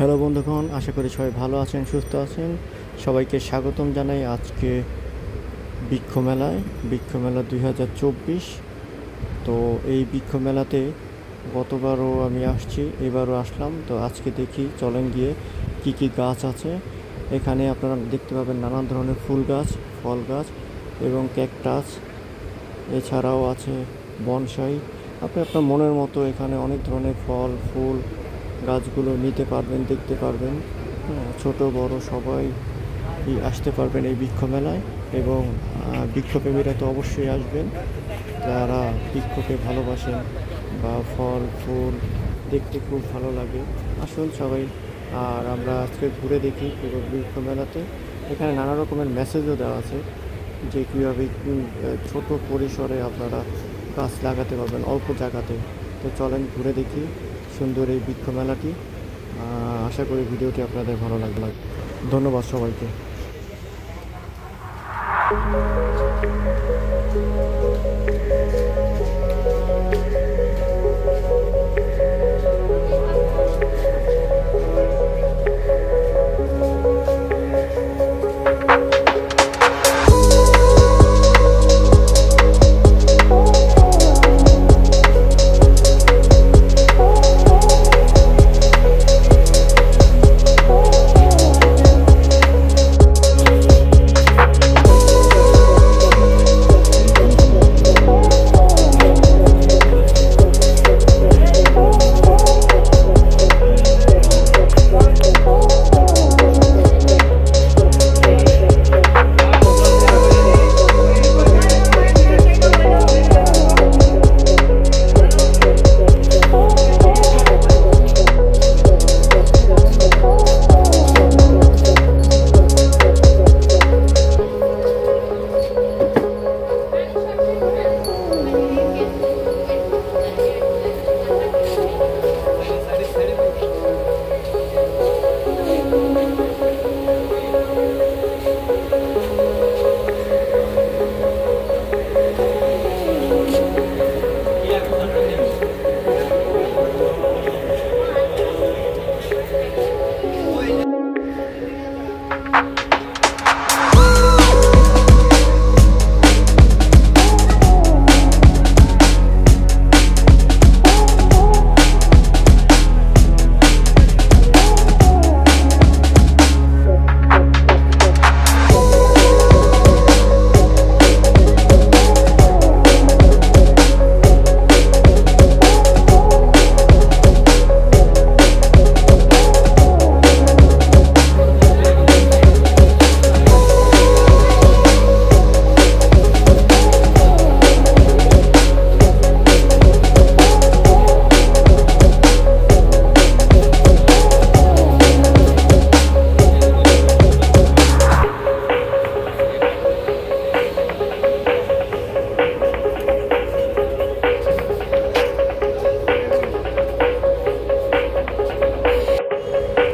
Hello বন্ধুগণ, আশা করি সবাই ভালো আছেন, সুস্থ আছেন। সবাইকে স্বাগতম জানাই আজকে বৃক্ষ মেলা 2024। তো এই বৃক্ষ মেলাতে গতবারও আমি আসছি, এবারও আসলাম। তো আজকে দেখি, চলেন গিয়ে কি কি গাছ আছে। এখানে আপনারা দেখতে পাবেন নানান ধরনের ফুল গাছ, ফল গাছ এবং ক্যাকটাস। এছাড়াও আছে বনসাই। আপনি আপনার মনের মতো এখানে অনেক ধরনের ফল ফুল গাছগুলো নিতে পারবেন, দেখতে পারবেন। ছোট বড় সবাই আসতে পারবেন এই বৃক্ষ মেলায়। এবং বৃক্ষপ্রেমীরা তো অবশ্যই আসবেন, যারা বৃক্ষকে ভালোবাসেন বা ফল ফুল দেখতে খুব ভালো লাগে, আসুন সবাই। আর আমরা আজকে ঘুরে দেখি পুরো বৃক্ষ মেলাতে। এখানে নানা রকমের মেসেজও দেওয়া আছে যে কীভাবে ছোট পরিসরে আপনারা গাছ লাগাতে পারবেন অল্প জায়গাতে। তো চলেন ঘুরে দেখি সুন্দর এই বৃক্ষ মেলাটি। আশা করি ভিডিওটি আপনাদের ভালো লাগবে। ধন্যবাদ সবাইকে।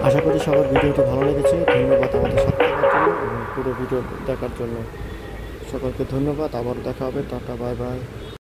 আশা করি সবার ভিডিওটি ভালো লেগেছে। ধন্যবাদ আমাদের সাথে থাকার জন্য এবং পুরো ভিডিও দেখার জন্য। সকলকে ধন্যবাদ। আবার দেখা হবে। Tata, bye bye.